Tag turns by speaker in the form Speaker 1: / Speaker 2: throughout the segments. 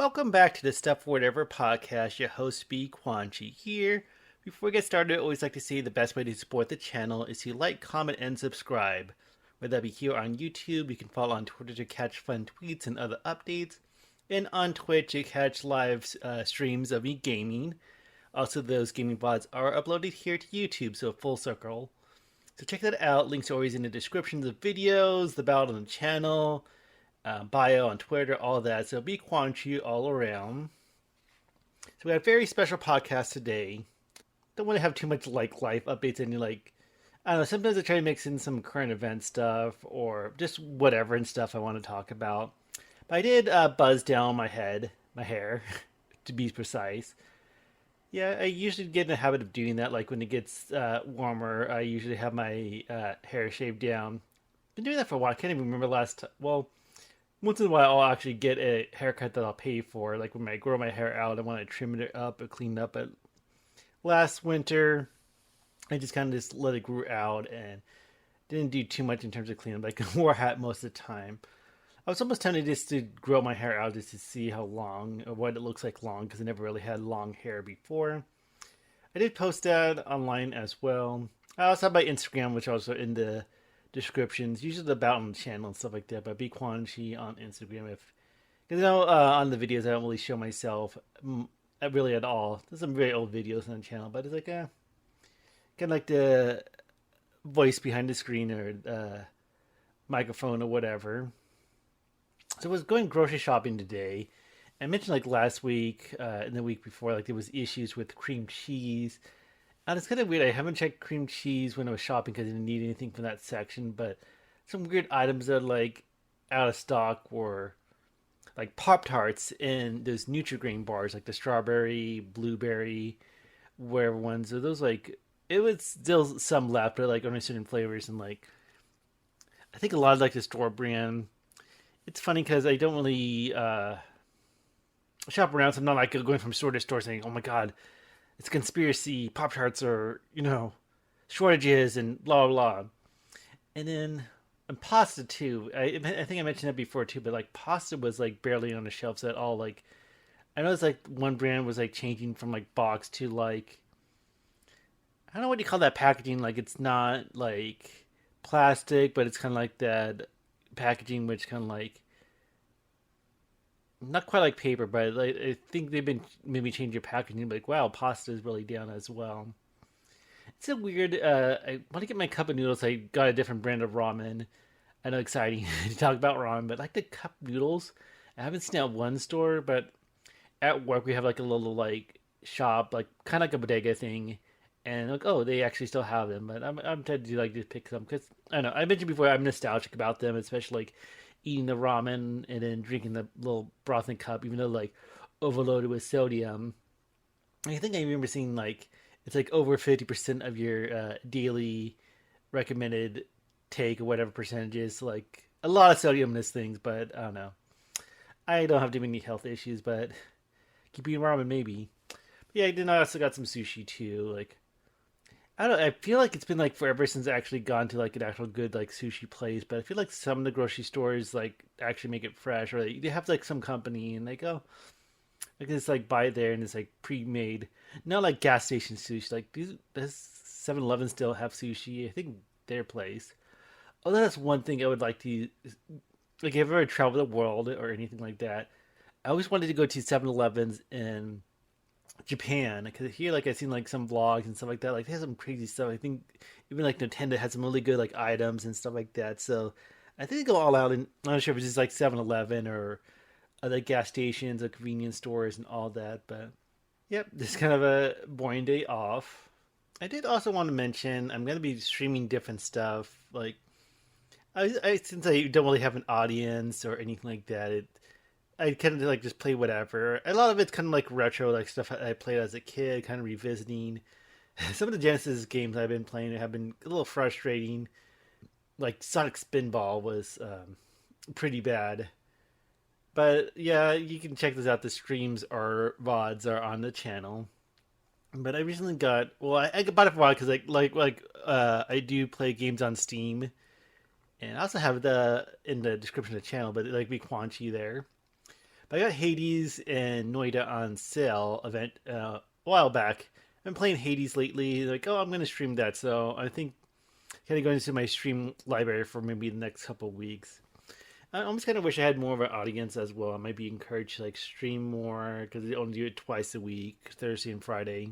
Speaker 1: Welcome back to the Stuff for Whatever podcast. Your host, B. Quanchi here. Before we get started, I always like to say the best way to support the channel is to like, comment, and subscribe. Whether that be here on YouTube, you can follow on Twitter to catch fun tweets and other updates, and on Twitch to catch live streams of me gaming. Also, those gaming VODs are uploaded here to YouTube, so full circle. So check that out. Links are always in the descriptions of videos, the about on the channel, bio on Twitter, all that. So be Quanchi all around. So we have a very special podcast today. Don't want to have too much life updates and I don't know, sometimes I try to mix in some current event stuff or just whatever and stuff I want to talk about. But I did buzz down my hair, to be precise. Yeah, I usually get in the habit of doing that. Like when it gets warmer, I usually have my hair shaved down. Been doing that for a while. I can't even remember last time. Well, once in a while, I'll actually get a haircut that I'll pay for. Like when I grow my hair out, I want to trim it up or clean it up. But last winter, I just kind of just let it grow out and didn't do too much in terms of cleanup. Like I wore a hat most of the time. I was almost tempted just to grow my hair out just to see how long or what it looks like long because I never really had long hair before. I did post that online as well. I also have my Instagram, which also in the descriptions, usually the about on the channel and stuff like that. But be Quanchi on Instagram if because on the videos I don't really show myself really at all. There's some very old videos on the channel, but it's like kind of like the voice behind the screen or microphone or whatever. So I was going grocery shopping today. I mentioned like last week and the week before, like there was issues with cream cheese. And it's kind of weird. I haven't checked cream cheese when I was shopping because I didn't need anything from that section. But some weird items that are like out of stock were like Pop Tarts and those Nutri-Grain bars, like the strawberry, blueberry, whatever ones. Are those like it was still some left, but like only certain flavors and like I think a lot of like the store brand. It's funny because I don't really shop around, so I'm not like going from store to store saying, "Oh my god, it's a conspiracy. Pop Tarts are shortages and blah blah blah." And then and pasta too. I think I mentioned that before too, but like pasta was like barely on the shelves at all. Like I know it's like one brand was like changing from like box to like I don't know what you call that packaging. Like it's not like plastic, but it's kind of like that packaging, which kind of like not quite like paper, but like I think they've been maybe changing your packaging. Like wow, pasta is really down as well. It's a weird. I want to get my cup of noodles. I got a different brand of ramen. I know exciting to talk about ramen, but like the cup noodles, I haven't seen at one store, but at work we have like a little like shop, like kind of like a bodega thing, and like oh they actually still have them, but I'm tempted to like just pick some because I don't know I mentioned before I'm nostalgic about them, especially like eating the ramen and then drinking the little broth in cup, even though like overloaded with sodium. I think I remember seeing like it's like over 50% of your daily recommended take or whatever percentages. So, like a lot of sodium in these things, but I don't know. I don't have too many health issues, but keep eating ramen maybe. But yeah, I also got some sushi too. Like I don't. I feel like it's been like forever since I actually gone to like an actual good like sushi place. But I feel like some of the grocery stores like actually make it fresh, or they have like some company and they go I can just like buy it there and it's like pre-made. Not like gas station sushi. Like these, this 7-Eleven still have sushi. I think their place. Oh, that's one thing I would like to like. If I've ever traveled the world or anything like that, I always wanted to go to 7-Elevens in Japan because here, like I've seen like some vlogs and stuff like that. Like they have some crazy stuff. I think even like Nintendo had some really good like items and stuff like that. So I think they go all out. And I'm not sure if it's just like 7-Eleven or other gas stations or convenience stores and all that. But yep, this is kind of a boring day off. I did also want to mention I'm going to be streaming different stuff. Like since I don't really have an audience or anything like that, I kind of like just play whatever. A lot of it's kind of like retro, like stuff I played as a kid, kind of revisiting. Some of the Genesis games I've been playing have been a little frustrating. Like Sonic Spinball was pretty bad. But yeah, you can check this out. The streams or VODs are on the channel. But I recently got I bought it for a while because I do play games on Steam, and I also have the in the description of the channel. But like be Quanchi there. But I got Hades and Noida on sale event a while back. I've been playing Hades lately. Like, oh, I'm going to stream that. So I think kind of going into my stream library for maybe the next couple of weeks. I almost kind of wish I had more of an audience as well. I might be encouraged to like stream more because they only do it twice a week, Thursday and Friday.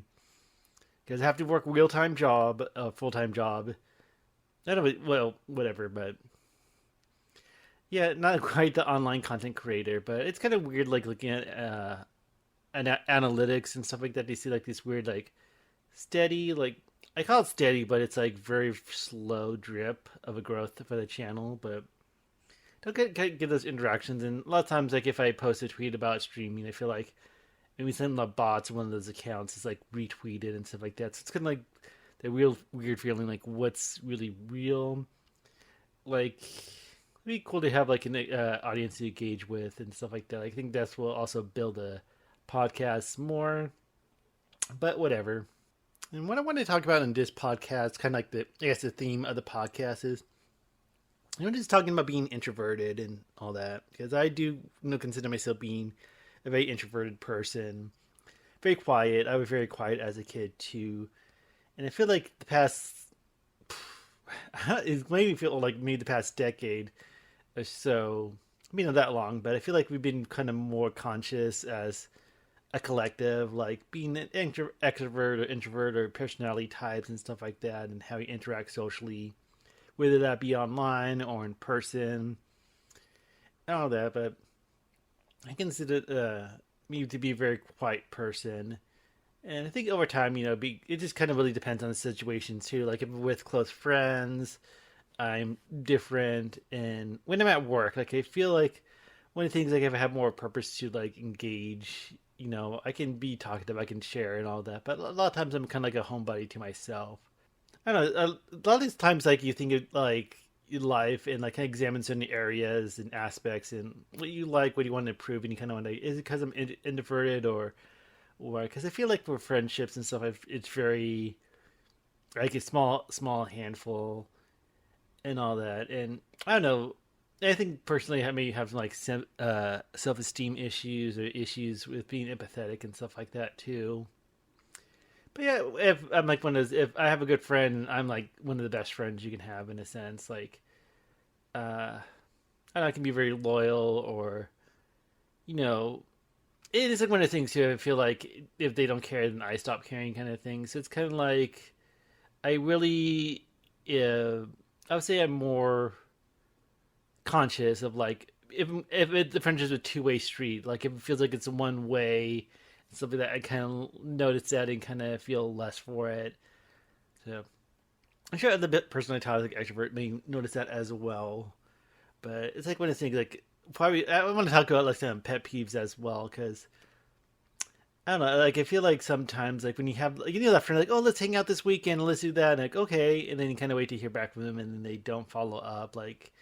Speaker 1: Because I have to work a full time job. I don't know, well, whatever, but yeah, not quite the online content creator, but it's kind of weird, like looking at analytics and stuff like that. You see like this weird, like steady, like I call it steady, but it's like very slow drip of a growth for the channel. But don't get those interactions. And a lot of times, like if I post a tweet about streaming, I feel like maybe some of the bots, one of those accounts is like retweeted and stuff like that. So it's kind of like the real weird feeling, like what's really real. Like it'd be cool to have like an audience to engage with and stuff like that. I think that's will also build a podcast more. But whatever. And what I want to talk about in this podcast, kind of like the theme of the podcast is, just talking about being introverted and all that, because I do consider myself being a very introverted person, very quiet. I was very quiet as a kid too, and I feel like the past, it made me feel like maybe the past decade or so, maybe not that long, but I feel like we've been kind of more conscious as a collective, like being an extrovert or introvert or personality types and stuff like that, and how we interact socially, whether that be online or in person, and all that. But I consider me to be a very quiet person, and I think over time, it just kind of really depends on the situation too. Like if I'm with close friends, I'm different, and when I'm at work, like I feel like one of the things, like if I have more purpose to like engage, I can be talkative, I can share and all that. But a lot of times I'm kind of like a homebody to myself. I don't know. A lot of these times, like you think of like your life and like kind of examine certain areas and aspects and what you like, what you want to improve, and you kind of wonder, is it because I'm introverted or because I feel like for friendships and stuff, it's very like a small handful and all that. And I don't know. I think personally, I may have like self-esteem issues or issues with being empathetic and stuff like that too. But yeah, if I'm like one of those, if I have a good friend, I'm like one of the best friends you can have in a sense. Like, I don't know, I can be very loyal, or it is like one of the things too. I feel like if they don't care, then I stop caring, kind of thing. So it's kind of like I really, I would say I'm more conscious of like if the friendship's a two-way street, like if it feels like it's one way, something that I kind of notice that and kind of feel less for it. So I'm sure the bit personality type, like extrovert, may notice that as well. But it's like one of the things, like probably I want to talk about like some pet peeves as well, because I don't know, like I feel like sometimes like when you have like, that friend, like, oh, let's hang out this weekend, let's do that, and like, okay, and then you kind of wait to hear back from them, and then they don't follow up, like.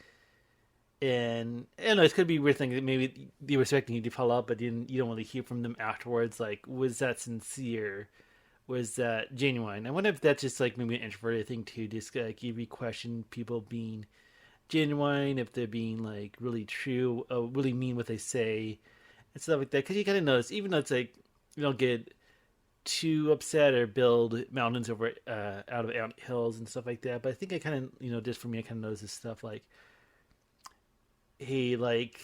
Speaker 1: And I don't know, it could be a weird thing that maybe they were expecting you to follow up, but you don't really hear from them afterwards. Like, was that sincere? Was that genuine? I wonder if that's just like maybe an introverted thing too. Just like you question people being genuine, if they're being like really true, really mean what they say, and stuff like that. Because you kind of notice, even though it's like you don't get too upset or build mountains over out of ant hills and stuff like that. But I think I kind of just for me, I kind of notice this stuff like. Hey, like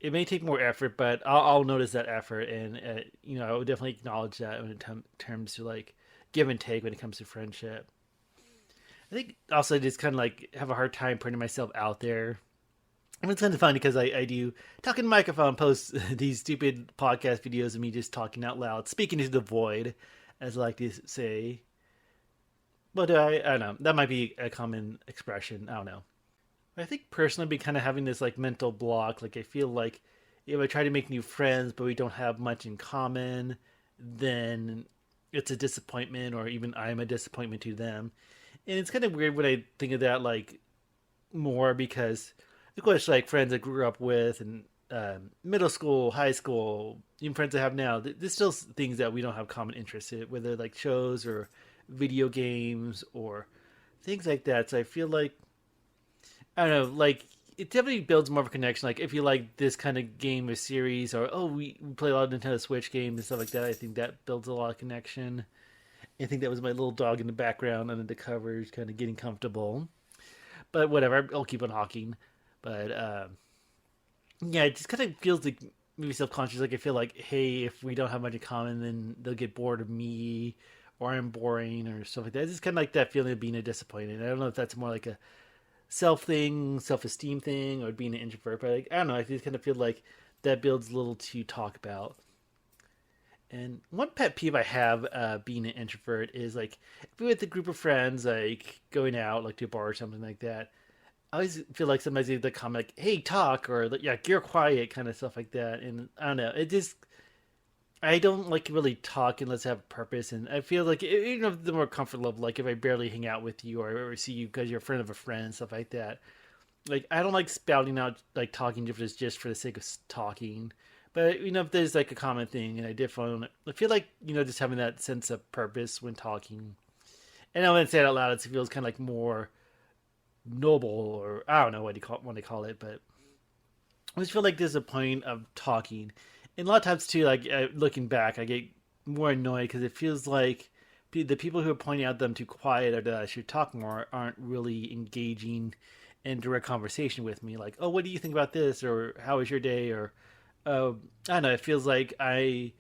Speaker 1: it may take more effort, but I'll notice that effort, and I would definitely acknowledge that when it terms to like give and take when it comes to friendship. I think also I just kind of like have a hard time putting myself out there. And it's kind of funny because I do talk in the microphone, post these stupid podcast videos of me just talking out loud, speaking to the void, as I like to say. But I don't know. That might be a common expression. I don't know. I think personally, I've been kind of having this like mental block. Like I feel like if I try to make new friends, but we don't have much in common, then it's a disappointment, or even I'm a disappointment to them. And it's kind of weird when I think of that like more because, of course, like friends I grew up with and middle school, high school, even friends I have now, there's still things that we don't have common interests in, whether like shows or video games or things like that. So I feel like I don't know, like it definitely builds more of a connection. Like if you like this kind of game or series, or we play a lot of Nintendo Switch games and stuff like that. I think that builds a lot of connection. I think that was my little dog in the background under the covers, kind of getting comfortable. But whatever, I'll keep on hawking. But yeah, it just kind of feels like maybe self conscious. Like I feel like, hey, if we don't have much in common, then they'll get bored of me, or I'm boring, or stuff like that. It's just kind of like that feeling of being a disappointed. I don't know if that's more like a self thing, self esteem thing, or being an introvert. But like, I don't know. I just kind of feel like that builds little to talk about. And one pet peeve I have being an introvert is like if we're with a group of friends, like going out, like to a bar or something like that. I always feel like sometimes they comment like, "Hey, talk," or like, "Yeah, you're quiet," kind of stuff like that. And I don't know, it just I don't like really talk unless I have a purpose. And I feel like even if the more comfort level, like if I barely hang out with you or see you because you're a friend of a friend, stuff like that. Like I don't like spouting out like talking just for the sake of talking. But if there's like a common thing, and I definitely I feel like just having that sense of purpose when talking. And I wouldn't say it out loud. It feels kind of like more noble, or I don't know what they call it, but I just feel like there's a point of talking, and a lot of times too, like looking back, I get more annoyed because it feels like the people who are pointing out them too quiet or that I should talk more aren't really engaging in direct conversation with me. Like, oh, what do you think about this, or how was your day, or I don't know. It feels like I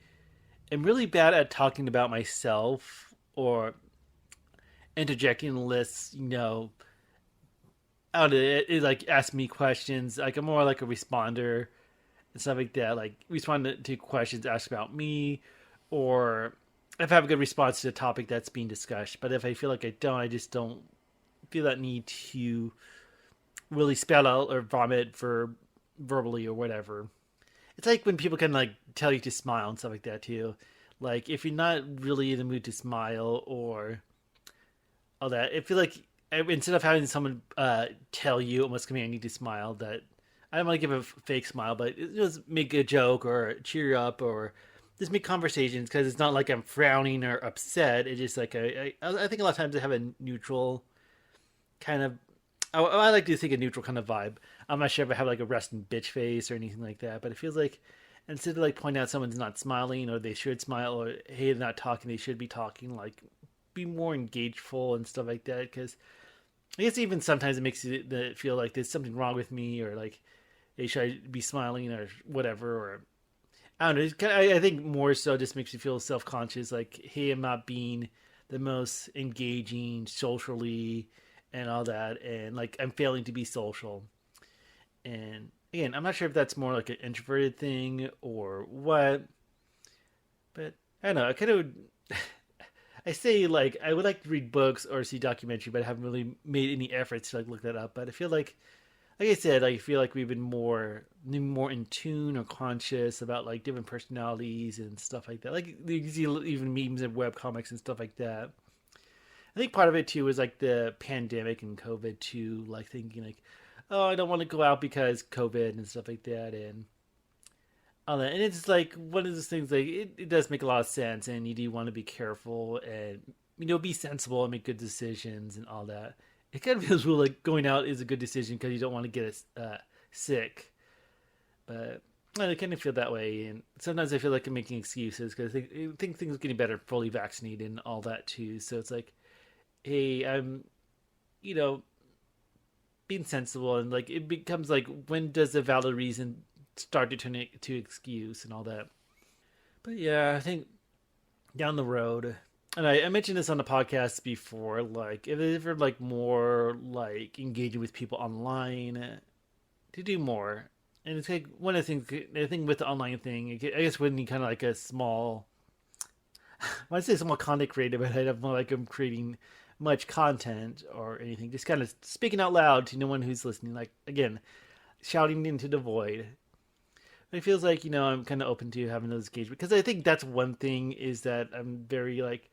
Speaker 1: am really bad at talking about myself or interjecting lists. Out of it, like ask me questions. Like I'm more like a responder and stuff like that. Like respond to questions asked about me, or if I have a good response to the topic that's being discussed. But if I feel like I don't, I just don't feel that need to really spout out or vomit for verbally or whatever. It's like when people can like tell you to smile and stuff like that too. Like if you're not really in the mood to smile or all that, I feel like instead of having someone tell you almost command you to smile, that I don't want to give a fake smile, but just make a joke or cheer up or just make conversations, because it's not like I'm frowning or upset. It's just like I think a lot of times I have a neutral kind of. I like to think a neutral kind of vibe. I'm not sure if I have like a resting bitch face or anything like that, but it feels like instead of like pointing out someone's not smiling or they should smile, or hey, they're not talking, they should be talking, like be more engageful and stuff like that. Because I guess even sometimes it makes it feel like there's something wrong with me, or like, hey, should I be smiling or whatever, or I don't know. I think more so just makes me feel self conscious, like, hey, I'm not being the most engaging socially and all that, and like I'm failing to be social. And again, I'm not sure if that's more like an introverted thing or what, but I don't know. I kind of I say like I would like to read books or see documentary, but I haven't really made any efforts to like look that up. But I feel like I said, I feel like we've been more in tune or conscious about like different personalities and stuff like that. Like you see even memes and web comics and stuff like that. I think part of it too is like the pandemic and COVID too, like thinking like, oh, I don't want to go out because COVID and stuff like that, and all that. And it's like one of those things like it does make a lot of sense, and you do want to be careful and be sensible and make good decisions and all that. It kind of feels real like going out is a good decision because you don't want to get sick, but I kind of feel that way. And sometimes I feel like I'm making excuses because I think things are getting better fully vaccinated and all that too. So it's like, hey, I'm, you know, being sensible, and like it becomes like, when does a valid reason start to turn it to excuse and all that? But yeah, I think down the road, and I mentioned this on the podcast before, like if you're like more like engaging with people online, to do more. And it's like one of the things I think with the online thing, I guess when you kind of like a small, when I say small content creator, but I don't feel like I'm creating much content or anything, just kind of speaking out loud to no one who's listening, like again, shouting into the void. It feels like I'm kind of open to having those engagements, because I think that's one thing is that I'm very like,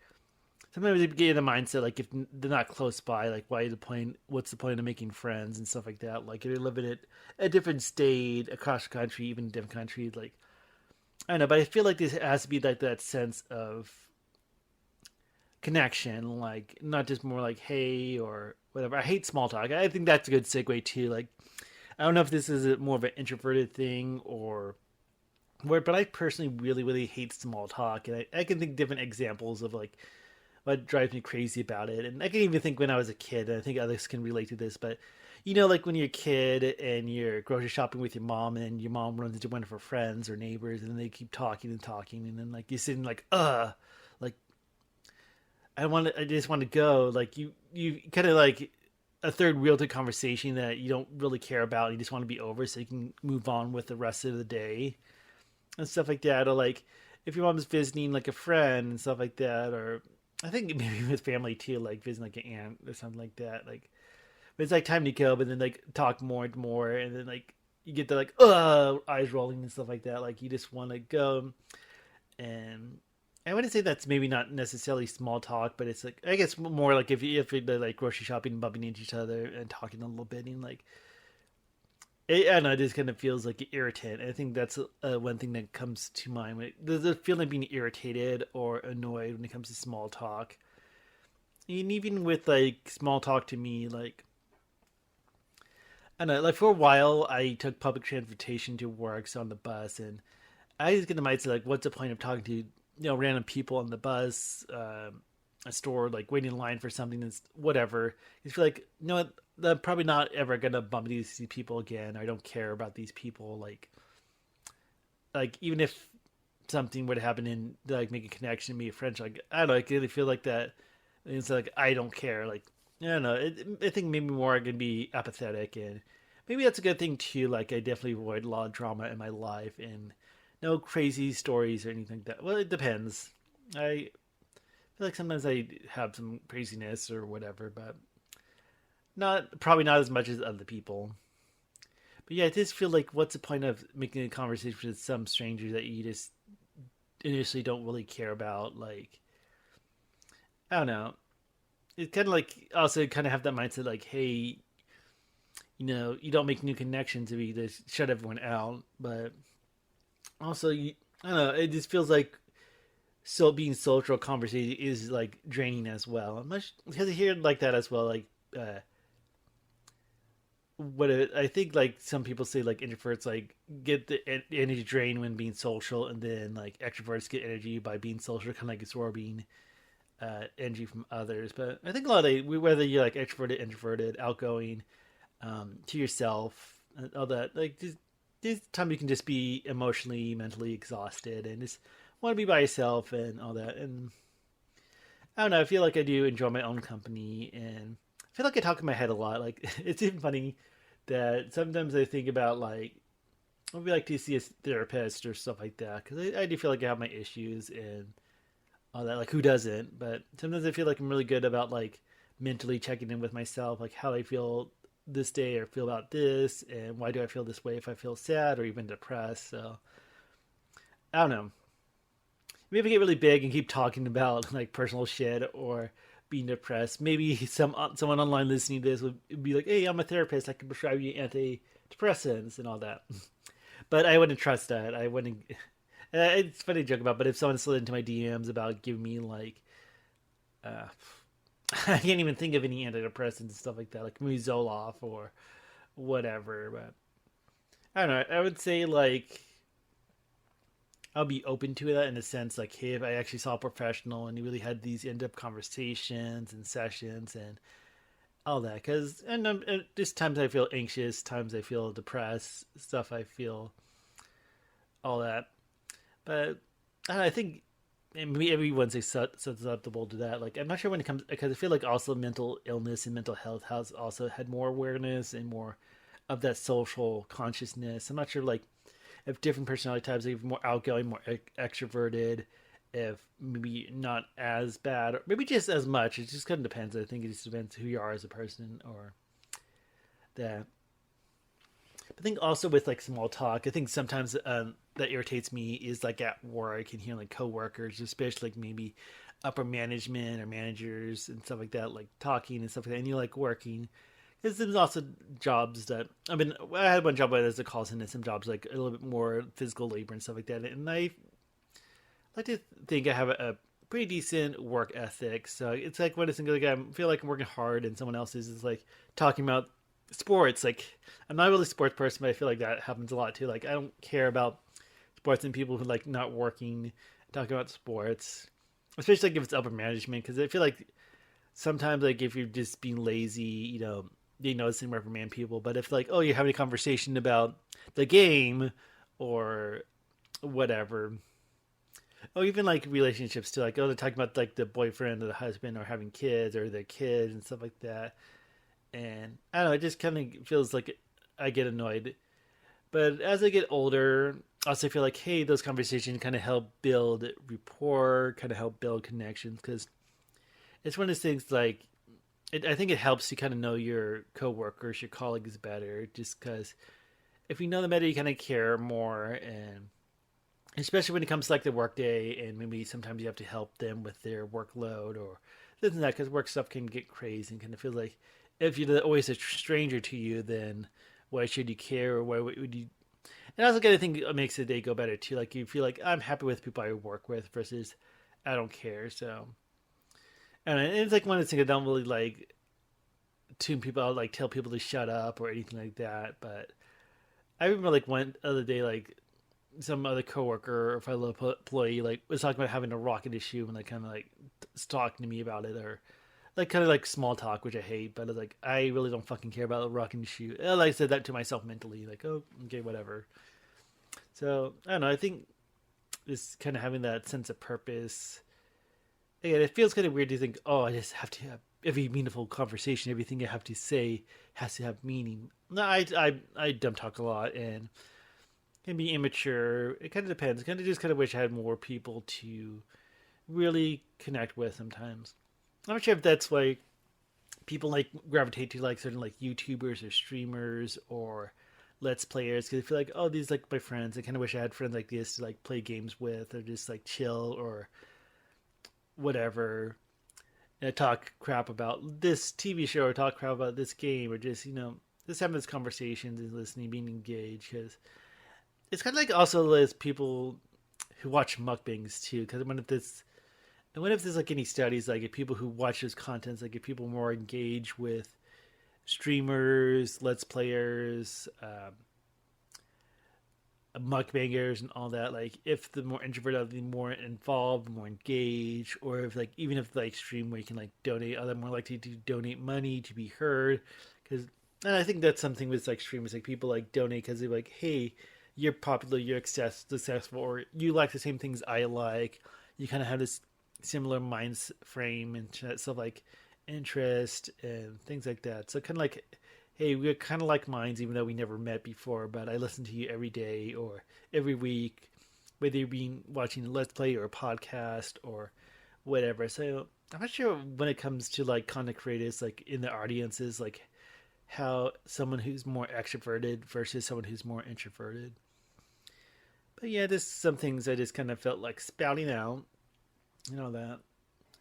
Speaker 1: sometimes I get in the mindset like if they're not close by, like why the point? What's the point of making friends and stuff like that? Like if they live in a different state, across the country, even a different country, like I don't know, but I feel like this has to be like that sense of connection, like not just more like hey or whatever. I hate small talk. I think that's a good segue too. Like I don't know if this is more of an introverted thing or what, but I personally really, really hate small talk. And I can think different examples of like what drives me crazy about it. And I can even think when I was a kid, and I think others can relate to this, but like when you're a kid and you're grocery shopping with your mom and your mom runs into one of her friends or neighbors and they keep talking and talking and then like you're sitting like, like I just want to go. Like you kind of like a third wheel to conversation that you don't really care about. And you just want to be over so you can move on with the rest of the day and stuff like that. Or like if your mom's visiting like a friend and stuff like that, or I think maybe with family too, like visiting like an aunt or something like that. Like, but it's like time to go, but then like talk more and more, and then like you get the like eyes rolling and stuff like that. Like you just want to go, and I wouldn't say that's maybe not necessarily small talk, but it's like I guess more like if you're like grocery shopping, and bumping into each other and talking a little bit, and like I don't know, it just kind of feels like irritant. I think that's one thing that comes to mind. There's a feeling of being irritated or annoyed when it comes to small talk. And even with like small talk to me, like I don't know, like for a while I took public transportation to work, so on the bus, and I just get the mindset like, what's the point of talking to random people on the bus, a store, like waiting in line for something that's whatever. You feel like what, I'm probably not ever gonna bump into these people again. I don't care about these people. Like even if something would happen and like make a connection, be a friend, like I don't know, I really feel like that. It's like I don't care. Like I don't know. I think maybe more I can be apathetic, and maybe that's a good thing too. Like I definitely avoid a lot of drama in my life and no crazy stories or anything like that. Well, it depends. I feel like sometimes I have some craziness or whatever, but not probably not as much as other people. But yeah, I just feel like what's the point of making a conversation with some stranger that you just initially don't really care about? Like I don't know. It's kind of like also kind of have that mindset like, hey, you don't make new connections if you just shut everyone out. But also, I don't know. It just feels like so being social conversation is like draining as well. Much because I hear it like that as well. Like I think like some people say like introverts like get the energy drain when being social, and then like extroverts get energy by being social, kind of like absorbing energy from others. But I think a lot of whether you're like extroverted, introverted, outgoing, to yourself, and all that, like just this time you can just be emotionally, mentally exhausted, and just want to be by yourself and all that. And I don't know. I feel like I do enjoy my own company, and I feel like I talk in my head a lot. Like it's even funny that sometimes I think about like I'd be like to see a therapist or stuff like that because I do feel like I have my issues and all that. Like who doesn't? But sometimes I feel like I'm really good about like mentally checking in with myself, like how I feel this day or feel about this, and why do I feel this way if I feel sad or even depressed. So I don't know. Maybe get really big and keep talking about like personal shit or being depressed. Maybe someone online listening to this would be like, "Hey, I'm a therapist. I can prescribe you antidepressants and all that." But I wouldn't trust that. I wouldn't. It's funny to joke about, but if someone slid into my DMs about giving me like, uh, I can't even think of any antidepressants and stuff like that, like maybe Zoloft or whatever. But I don't know. I would say like I'll be open to that in a sense, like, hey, if I actually saw a professional and he really had these in-depth conversations and sessions and all that, because and just times I feel anxious, times I feel depressed, stuff I feel, all that. But I think maybe everyone's susceptible to that. Like, I'm not sure when it comes because I feel like also mental illness and mental health has also had more awareness and more of that social consciousness. I'm not sure like if different personality types are more outgoing, more extroverted, if maybe not as bad, or maybe just as much. It just kind of depends. I think it just depends who you are as a person or that. I think also with like small talk, I think sometimes that irritates me is like at work and hearing like coworkers, especially like maybe upper management or managers and stuff like that, like talking and stuff like that, and you like working. Because there's also jobs that I had one job as a call center, some jobs like a little bit more physical labor and stuff like that, and I like to think I have a pretty decent work ethic. So it's like when it's like I feel like I'm working hard, and someone else is like talking about sports, like I'm not really a sports person, but I feel like that happens a lot too. Like I don't care about sports and people who like not working talking about sports, especially like if it's upper management, because I feel like sometimes like if you're just being lazy, they notice and reprimand people. But if like, oh, you're having a conversation about the game or whatever, or even like relationships too, like oh, they're talking about like the boyfriend or the husband or having kids or their kids and stuff like that. And I don't know, it just kind of feels like I get annoyed. But as I get older, I also feel like, hey, those conversations kind of help build rapport, kind of help build connections because it's one of those things like I think it helps you kind of know your coworkers, your colleagues better, just because if you know them better, you kind of care more, and especially when it comes to like the workday, and maybe sometimes you have to help them with their workload or this and that, because work stuff can get crazy and kind of feel like if you're always a stranger to you, then why should you care or why would you? And I also kind of think it makes the day go better too. Like you feel like I'm happy with people I work with versus I don't care. So and it's like one of those things I don't really like tune people out, like tell people to shut up or anything like that. But I remember like one other day, like some other coworker or fellow employee like was talking about having a rocket issue and like kind of like talking to me about it or like kind of like small talk, which I hate. But it's like I really don't fucking care about a rocket issue. Like I said that to myself mentally, like oh okay whatever. So I don't know. I think just kind of having that sense of purpose. Again, it feels kind of weird to think, oh, I just have to have every meaningful conversation, everything I have to say has to have meaning. No, I dumb talk a lot and can be immature. It kind of depends. I kind of just kind of wish I had more people to really connect with sometimes. I'm not sure if that's why people like gravitate to like certain like YouTubers or streamers or let's players because I feel like oh these like my friends. I kind of wish I had friends like this to like play games with or just like chill or whatever and talk crap about this TV show or talk crap about this game or just just having these conversations and listening, being engaged because it's kind of like also as people who watch mukbangs too. Because I wonder if there's like any studies like if people who watch those contents like if people more engage with streamers, let's players, mukbangers and all that, like if the more introverted are the more involved, more engaged, or if like even if like stream where you can like donate, are they more likely to donate money to be heard? Because and I think that's something with like streamers, like people like donate because they're like, hey, you're popular, you're successful, or you like the same things I like. You kind of have this similar mind frame and stuff like interest and things like that. So kind of like hey, we're kind of like minds, even though we never met before, but I listen to you every day or every week, whether you're being watching a Let's Play or a podcast or whatever. So I'm not sure when it comes to like content creators, like in the audiences, like how someone who's more extroverted versus someone who's more introverted. But yeah, there's some things I just kind of felt like spouting out and all that.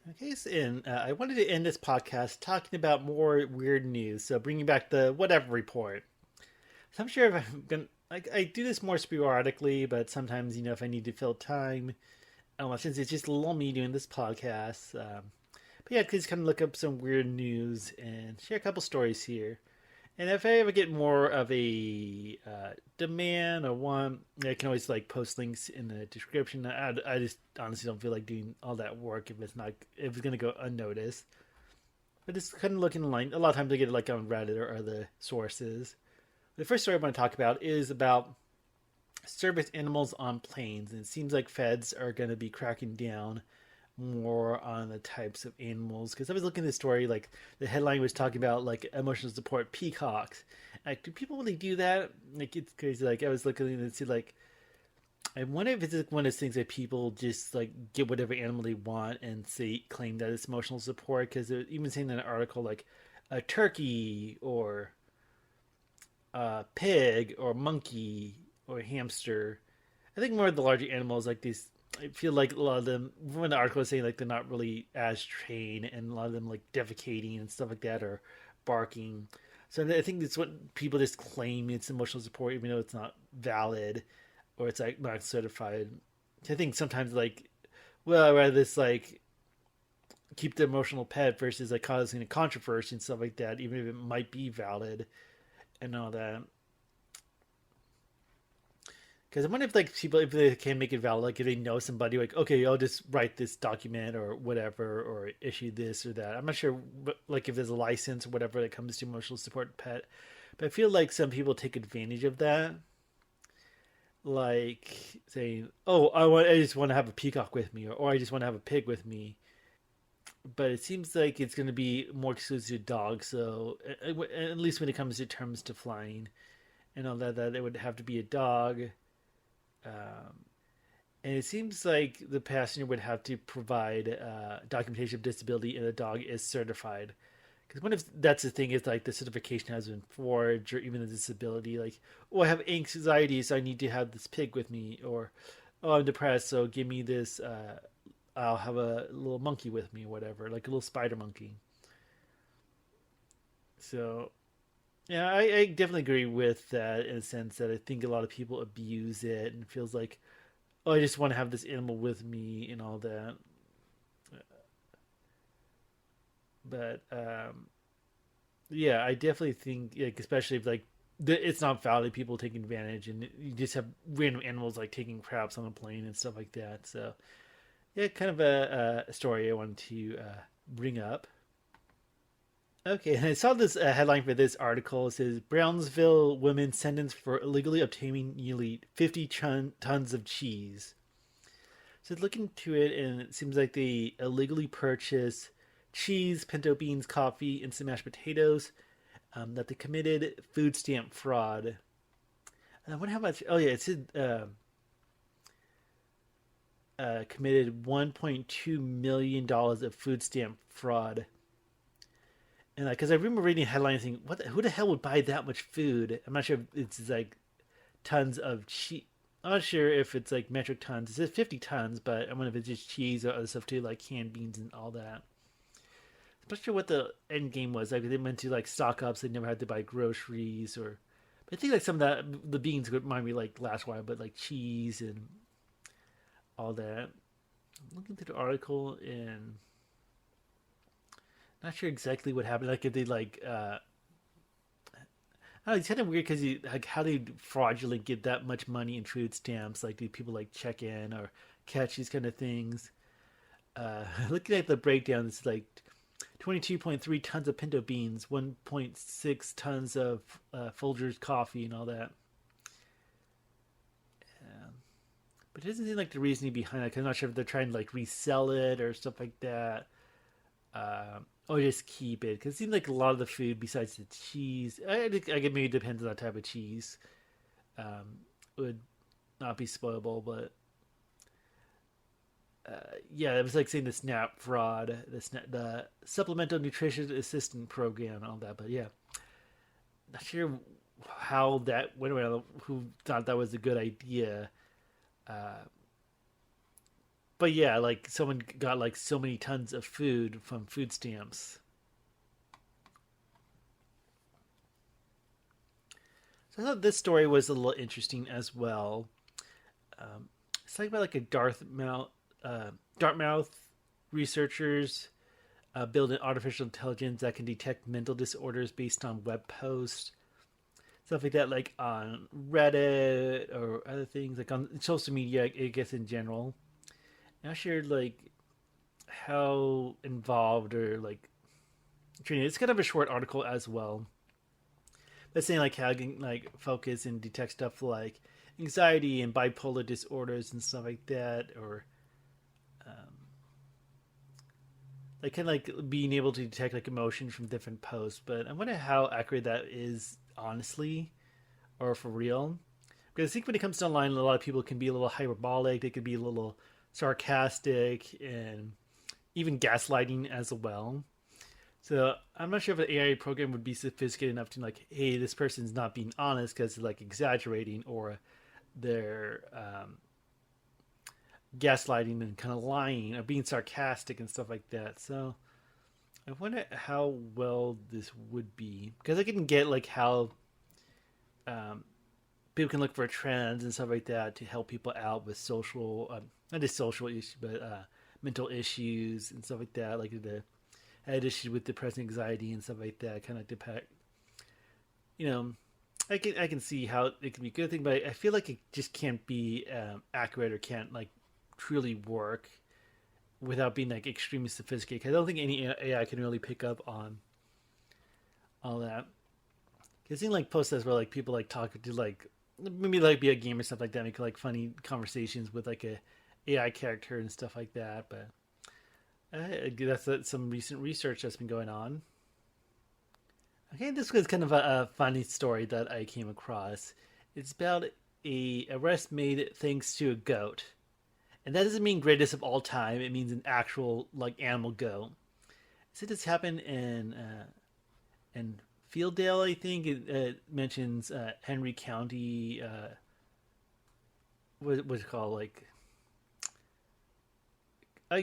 Speaker 1: Okay, so I wanted to end this podcast talking about more weird news. So bringing back the whatever report. So I'm sure if I'm gonna like I do this more sporadically, but sometimes if I need to fill time, since it's just a little me doing this podcast. But yeah, just kind of look up some weird news and share a couple stories here. And if I ever get more of a demand or want, I can always like post links in the description. I just honestly don't feel like doing all that work if it's gonna go unnoticed. But just kind of looking online. A lot of times I get it like on Reddit or other sources. The first story I want to talk about is about service animals on planes, and it seems like feds are going to be cracking down more on the types of animals because I was looking at the story like the headline was talking about like emotional support peacocks. Like, do people really do that? Like, it's crazy. Like, I was looking and see like I wonder if it's like one of those things that people just like get whatever animal they want and say claim that it's emotional support because they're even saying in an article like a turkey or a pig or monkey or hamster. I think more of the larger animals like these I feel like a lot of them, when the article was saying like they're not really as trained, and a lot of them like defecating and stuff like that, or barking. So I think it's what people just claim it's emotional support, even though it's not valid or it's like not certified. I think sometimes like, well, I'd rather this like keep the emotional pet versus like causing a controversy and stuff like that, even if it might be valid. and all that. Because I wonder if like people if they can make it valid, like if they know somebody, like okay, I'll just write this document or whatever, or issue this or that. I'm not sure, like if there's a license or whatever that comes to emotional support pet, but I feel like some people take advantage of that, like saying, "Oh, I just want to have a peacock with me," or "I just want to have a pig with me." But it seems like it's going to be more exclusive to dogs. So at least when it comes to terms to flying and all that, that it would have to be a dog. Um, and it seems like the passenger would have to provide documentation of disability and the dog is certified. Because what if that's the thing is like the certification has been forged or even the disability, like, oh, I have anxiety, so I need to have this pig with me, or oh, I'm depressed, so give me this. I'll have a little monkey with me, or whatever, like a little spider monkey. So yeah, I definitely agree with that in a sense that I think a lot of people abuse it and feels like, oh, I just want to have this animal with me and all that. But yeah, I definitely think, like, especially if like it's not valid, people taking advantage, and you just have random animals like taking craps on a plane and stuff like that. So yeah, kind of a story I wanted to bring up. Okay, and I saw this headline for this article. It says Brownsville women sentenced for illegally obtaining nearly 50 tons of cheese. So look into it, and it seems like they illegally purchased cheese, pinto beans, coffee, and some mashed potatoes. That they committed food stamp fraud. And I wonder how much. Oh yeah, it said committed $1.2 million of food stamp fraud. And because I remember reading headlines saying, "What? Who the hell would buy that much food?" I'm not sure if it's like tons of cheese. I'm not sure if it's like metric tons. It says 50 tons, but I wonder if it's just cheese or other stuff too, like canned beans and all that. I'm not sure what the end game was. Like they meant to like stock up, so they never had to buy groceries or. But I think like some of that the beans would remind me like last while, but like cheese and all that. I'm looking through the article and not sure exactly what happened. Like if they like oh, it's kind of weird because like how they fraudulently get that much money in food stamps. Like do people like check in or catch these kind of things? Looking at the breakdown, it's like 22.3 tons of pinto beans, 1.6 tons of Folgers coffee, and all that. But it doesn't seem like the reasoning behind it. 'Cause I'm not sure if they're trying to like resell it or stuff like that. Or just keep it. Because it seems like a lot of the food, besides the cheese, I guess maybe it depends on the type of cheese, would not be spoilable. But yeah, it was like saying the SNAP fraud, the Supplemental Nutrition Assistant Program, and all that. But yeah, not sure how that went around. Who thought that was a good idea? Uh, but yeah, like someone got like so many tons of food from food stamps. So I thought this story was a little interesting as well. It's like about like a Dartmouth researchers build an artificial intelligence that can detect mental disorders based on web posts, stuff like that, like on Reddit or other things, like on social media, I guess in general. Not sure like how involved or like training. It's kind of a short article as well. That's saying like how you can like focus and detect stuff like anxiety and bipolar disorders and stuff like that, or um, like kind of like being able to detect like emotions from different posts. But I wonder how accurate that is, honestly, or for real. Because I think when it comes to online, a lot of people can be a little hyperbolic. They could be a little sarcastic and even gaslighting as well. So I'm not sure if an AI program would be sophisticated enough to like, hey, this person's not being honest because they're like exaggerating or they're gaslighting and kind of lying or being sarcastic and stuff like that. So I wonder how well this would be because I can get like how um, people can look for trends and stuff like that to help people out with social, not just social issues, but mental issues and stuff like that. Like the had issues with depression, anxiety, and stuff like that. Kind of depict, you know. I can see how it can be a good thing, but I feel like it just can't be accurate or can't like truly work without being like extremely sophisticated. 'Cause I don't think any AI can really pick up on all that. Cause seeing like posts as well, like people like talk to like maybe like be a game or stuff like that, make like funny conversations with like a AI character and stuff like that. But that's some recent research that's been going on. Okay, this was kind of a funny story that I came across. It's about a arrest made thanks to a goat, and that doesn't mean greatest of all time. It means an actual like animal goat. So this happened in Fielddale, I think. It mentions Henry County. What's it called? Like,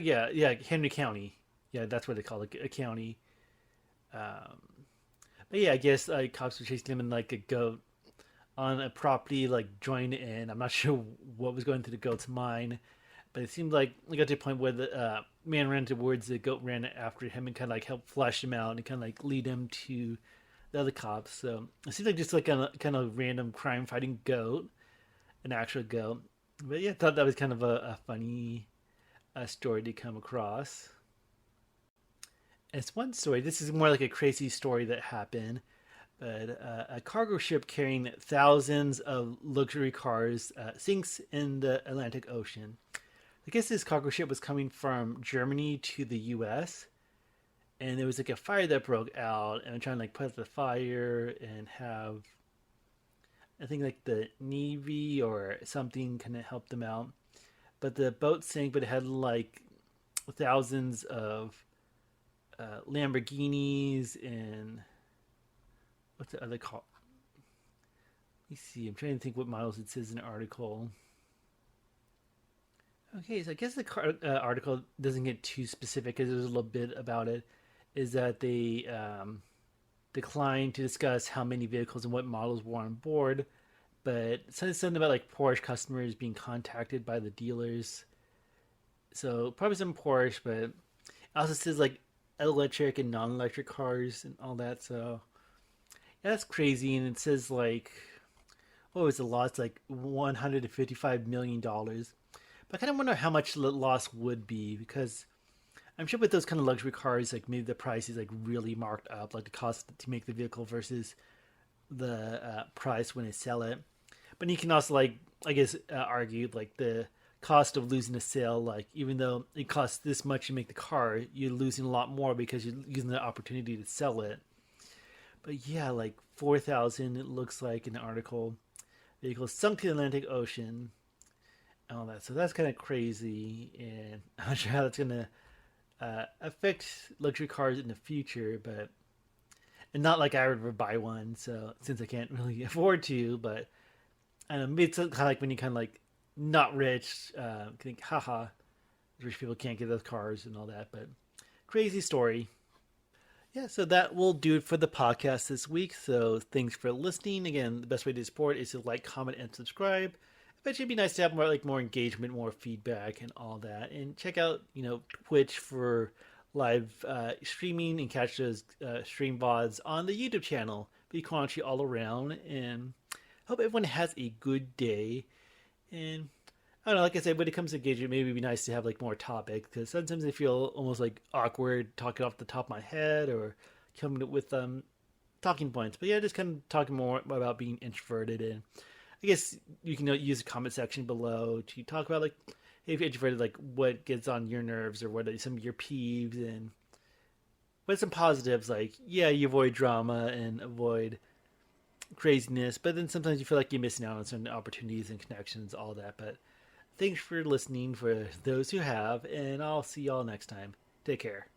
Speaker 1: yeah, Henry County. Yeah, that's what they call it, a county. Um, but yeah, I guess like cops were chasing him in like a goat on a property like joined in. I'm not sure what was going through the goat's mind, but it seemed like we got to a point where the man ran towards the goat, ran after him, and kind of like helped flash him out and kind of like lead him to the other cops. So it seems like just like a kind of random crime fighting goat, an actual goat. But yeah, I thought that was kind of a funny story to come across. It's one story. This is more like a crazy story that happened. But a cargo ship carrying thousands of luxury cars sinks in the Atlantic Ocean. I guess this cargo ship was coming from Germany to the U.S. and there was like a fire that broke out, and I'm trying to like put out the fire and have I think like the Navy or something kind of help them out. But the boat sank, but it had like thousands of Lamborghinis and what's the other call? Let me see. I'm trying to think what models it says in the article. Okay, so I guess the article doesn't get too specific because there's a little bit about it. Is that they declined to discuss how many vehicles and what models were on board, but something about like Porsche customers being contacted by the dealers. So probably some Porsche, but it also says like electric and non-electric cars and all that. So yeah, that's crazy. And it says like, what was the loss? Like $155 million. But I kind of wonder how much the loss would be because I'm sure with those kind of luxury cars, like maybe the price is like really marked up, like the cost to make the vehicle versus the price when they sell it. But you can also like, I guess, argue like the cost of losing a sale, like even though it costs this much to make the car, you're losing a lot more because you're using the opportunity to sell it. But yeah, like 4,000, it looks like in the article, vehicles sunk to the Atlantic Ocean and all that. So that's kind of crazy, and I'm not sure how that's gonna affect luxury cars in the future, but and not like I would ever buy one. So since I can't really afford to, but I don't know, maybe it's kind of like when you kind of like not rich, think, haha, rich people can't get those cars and all that. But crazy story. Yeah, so that will do it for the podcast this week. So thanks for listening. Again, the best way to support is to like, comment, and subscribe. Eventually, it'd be nice to have more engagement, more feedback, and all that. And check out Twitch for live streaming and catch those stream VODs on the YouTube channel. Be crunchy all around, and hope everyone has a good day. And I don't know, like I said, when it comes to engagement, maybe it'd be nice to have like more topics because sometimes I feel almost like awkward talking off the top of my head or coming up with talking points. But yeah, just kind of talking more about being introverted, and I guess you can use the comment section below to talk about like, hey, if you're introverted, like what gets on your nerves or what are some of your peeves, and what some positives, like yeah, you avoid drama and avoid craziness, but then sometimes you feel like you're missing out on certain opportunities and connections, all that. But thanks for listening for those who have, and I'll see y'all next time. Take care.